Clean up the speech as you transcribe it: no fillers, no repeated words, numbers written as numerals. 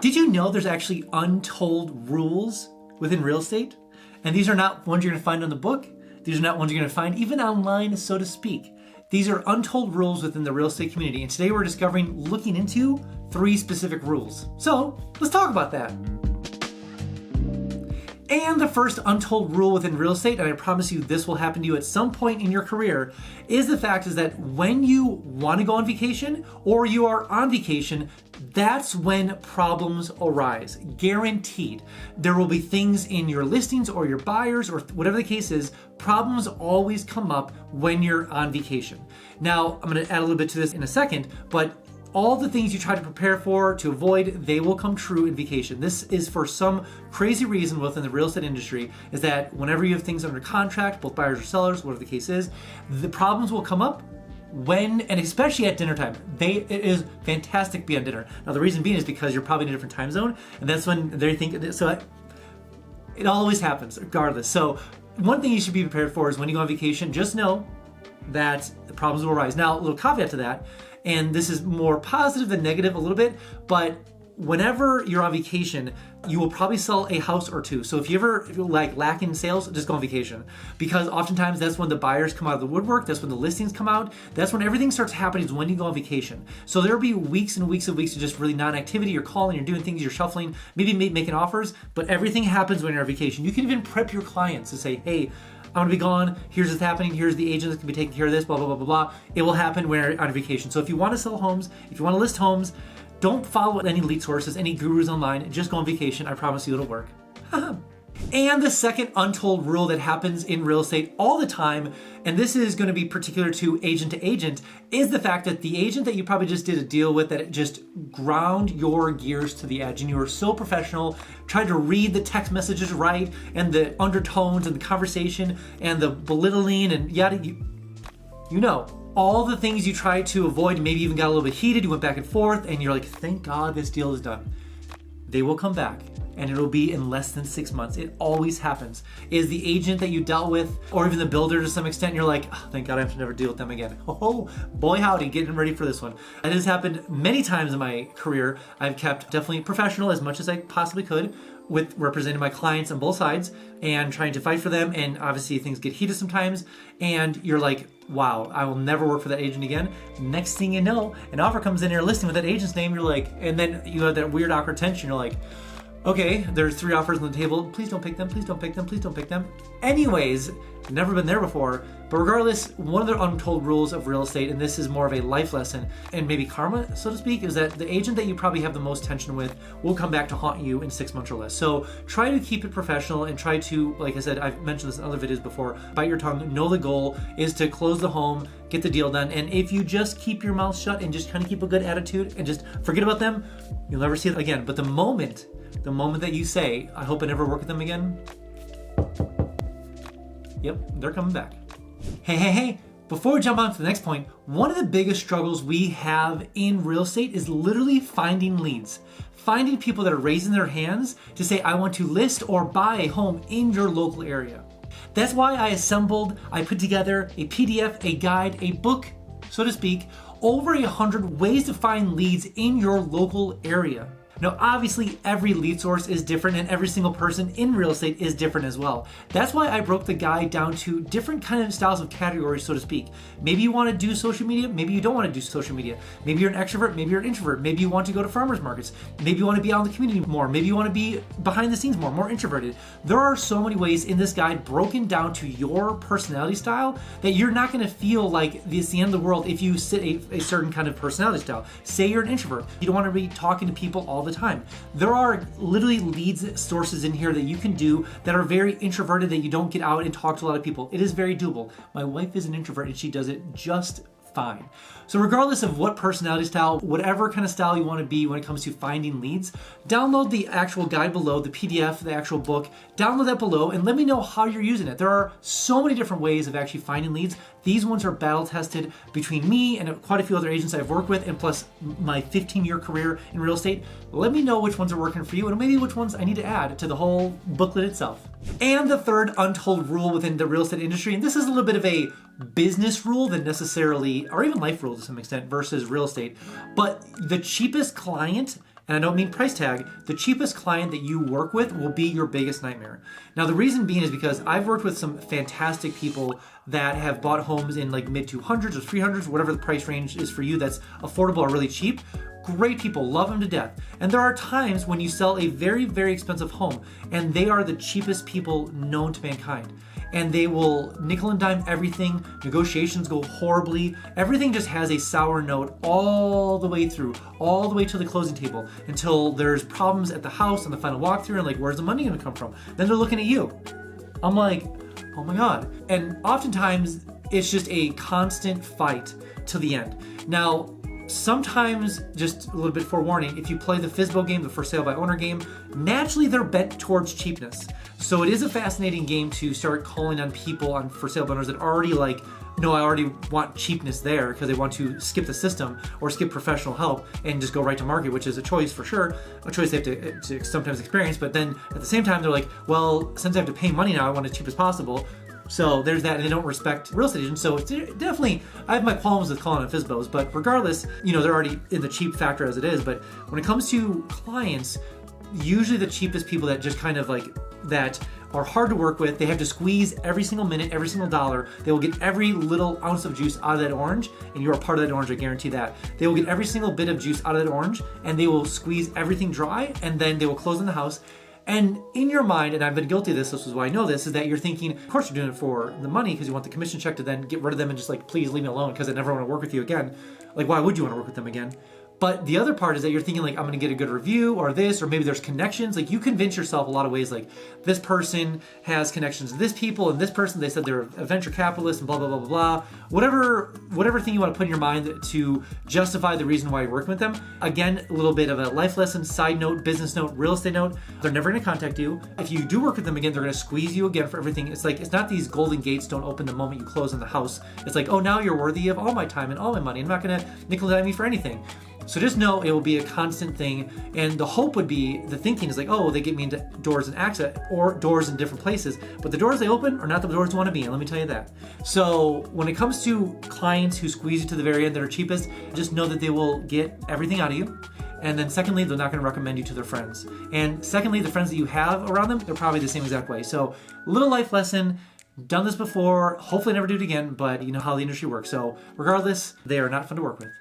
Did you know there's actually untold rules within real estate? And these are not ones you're going to find on the book. These are not ones you're going to find even online, so to speak. These are untold rules within the real estate community. And today we're looking into 3 specific rules. So let's talk about that. And the first untold rule within real estate, and I promise you this will happen to you at some point in your career, is that when you want to go on vacation or you are on vacation, that's when problems arise. Guaranteed. There will be things in your listings or your buyers or whatever the case is, problems always come up when you're on vacation. Now, I'm going to add a little bit to this in a second, but all the things you try to prepare for, to avoid, they will come true in vacation. This is for some crazy reason within the real estate industry, is that whenever you have things under contract, both buyers or sellers, whatever the case is, the problems will come up when, and especially at dinner time. It is fantastic to be on dinner. Now the reason being is because you're probably in a different time zone, and that's when they think, so it always happens regardless. So one thing you should be prepared for is when you go on vacation, just know that the problems will arise. Now, a little caveat to that, and this is more positive than negative a little bit, but whenever you're on vacation, you will probably sell a house or two. So if you ever lack in sales, just go on vacation. Because oftentimes that's when the buyers come out of the woodwork, that's when the listings come out, that's when everything starts happening is when you go on vacation. So there'll be weeks and weeks and weeks of just really non-activity. You're calling, you're doing things, you're shuffling, maybe making offers, but everything happens when you're on vacation. You can even prep your clients to say, hey, I'm gonna be gone, here's what's happening, here's the agent that's gonna be taking care of this, blah, blah, blah, blah, blah. It will happen when you're on vacation. So if you wanna sell homes, if you wanna list homes, don't follow any lead sources, any gurus online, just go on vacation. I promise you it'll work. And the second untold rule that happens in real estate all the time, and this is going to be particular to agent, is the fact that the agent that you probably just did a deal with that just ground your gears to the edge, and you were so professional, tried to read the text messages right, and the undertones and the conversation and the belittling and yada, you know, all the things you tried to avoid, maybe even got a little bit heated, you went back and forth, and you're like, thank God this deal is done. They will come back, and it'll be in less than 6 months. It always happens. Is the agent that you dealt with, or even the builder to some extent, you're like, oh, thank God I have to never deal with them again. Oh, boy howdy, getting ready for this one. It has happened many times in my career. I've kept definitely professional as much as I possibly could with representing my clients on both sides and trying to fight for them, and obviously things get heated sometimes, and you're like, wow, I will never work for that agent again. Next thing you know, an offer comes in, you're listing with that agent's name, you're like, and then you have that weird awkward tension, you're like, okay, there's 3 offers on the table, please don't pick them, please don't pick them, please don't pick them. Anyways, never been there before, but regardless, one of the untold rules of real estate, and this is more of a life lesson and maybe karma, so to speak, is that the agent that you probably have the most tension with will come back to haunt you in 6 months or less. So try to keep it professional and try to, like I said, I've mentioned this in other videos before, bite your tongue, know the goal is to close the home, get the deal done, and if you just keep your mouth shut and just kind of keep a good attitude and just forget about them, you'll never see it again. But the moment that you say, I hope I never work with them again, yep, they're coming back. Hey, before we jump on to the next point, one of the biggest struggles we have in real estate is literally finding leads. Finding people that are raising their hands to say, I want to list or buy a home in your local area. That's why I put together a PDF, a guide, a book, so to speak, over 100 ways to find leads in your local area. Now, obviously, every lead source is different and every single person in real estate is different as well. That's why I broke the guide down to different kind of styles of categories, so to speak. Maybe you want to do social media, maybe you don't want to do social media. Maybe you're an extrovert, maybe you're an introvert. Maybe you want to go to farmers markets. Maybe you want to be out in the community more. Maybe you want to be behind the scenes more introverted. There are so many ways in this guide broken down to your personality style that you're not going to feel like it's the end of the world if you sit a certain kind of personality style. Say you're an introvert. You don't want to be talking to people all the time. There are literally leads sources in here that you can do that are very introverted, that you don't get out and talk to a lot of people. It is very doable. My wife is an introvert and she does it just fine. So regardless of what personality style, whatever kind of style you want to be when it comes to finding leads, download the actual guide below, the PDF, the actual book, download that below and let me know how you're using it. There are so many different ways of actually finding leads. These ones are battle tested between me and quite a few other agents I've worked with, and plus my 15-year career in real estate. Let me know which ones are working for you and maybe which ones I need to add to the whole booklet itself. And the third untold rule within the real estate industry, and this is a little bit of a business rule than necessarily, or even life rule to some extent versus real estate, but the cheapest client and I don't mean price tag, the cheapest client that you work with will be your biggest nightmare. Now, the reason being is because I've worked with some fantastic people that have bought homes in like mid 200s or 300s, whatever the price range is for you that's affordable or really cheap. Great people, love them to death. And there are times when you sell a very, very expensive home and they are the cheapest people known to mankind. And they will nickel and dime everything. Negotiations go horribly. Everything just has a sour note all the way through, all the way to the closing table until there's problems at the house and the final walkthrough and like, where's the money gonna come from? Then they're looking at you. I'm like, oh my God. And oftentimes it's just a constant fight to the end. Now, sometimes, just a little bit forewarning, if you play the FSBO game, the for sale by owner game, naturally they're bent towards cheapness. So it is a fascinating game to start calling on people on for sale by owners that already like, no, I already want cheapness there because they want to skip the system or skip professional help and just go right to market, which is a choice for sure, a choice they have to sometimes experience. But then at the same time, they're like, well, since I have to pay money now, I want it as cheap as possible. So there's that, and they don't respect real estate agents. So it's definitely, I have my qualms with calling on FSBOs, but regardless, they're already in the cheap factor as it is. But when it comes to clients, usually the cheapest people that just kind of like, that are hard to work with, they have to squeeze every single minute, every single dollar. They will get every little ounce of juice out of that orange, and you're a part of that orange, I guarantee that. They will get every single bit of juice out of that orange, and they will squeeze everything dry, and then they will close on the house. And in your mind, and I've been guilty of this is why I know this, is that you're thinking, of course you're doing it for the money because you want the commission check to then get rid of them and just like, please leave me alone because I never want to work with you again. Like, why would you want to work with them again? But the other part is that you're thinking like, I'm going to get a good review or this, or maybe there's connections. Like you convince yourself a lot of ways, like this person has connections to this people and this person, they said they're a venture capitalist and blah, blah, blah, blah, blah. Whatever thing you want to put in your mind to justify the reason why you're working with them. Again, a little bit of a life lesson, side note, business note, real estate note. They're never going to contact you. If you do work with them again, they're going to squeeze you again for everything. It's like, it's not these golden gates don't open the moment you close on the house. It's like, oh, now you're worthy of all my time and all my money. I'm not going to nickel and dime you for anything. So just know it will be a constant thing. And the hope would be, the thinking is like, oh, they get me into doors and access or doors in different places. But the doors they open are not the doors you want to be in, let me tell you that. So when it comes to clients who squeeze you to the very end that are cheapest, just know that they will get everything out of you. And then secondly, they're not going to recommend you to their friends. And secondly, the friends that you have around them, they're probably the same exact way. So little life lesson, done this before, hopefully never do it again, but you know how the industry works. So regardless, they are not fun to work with.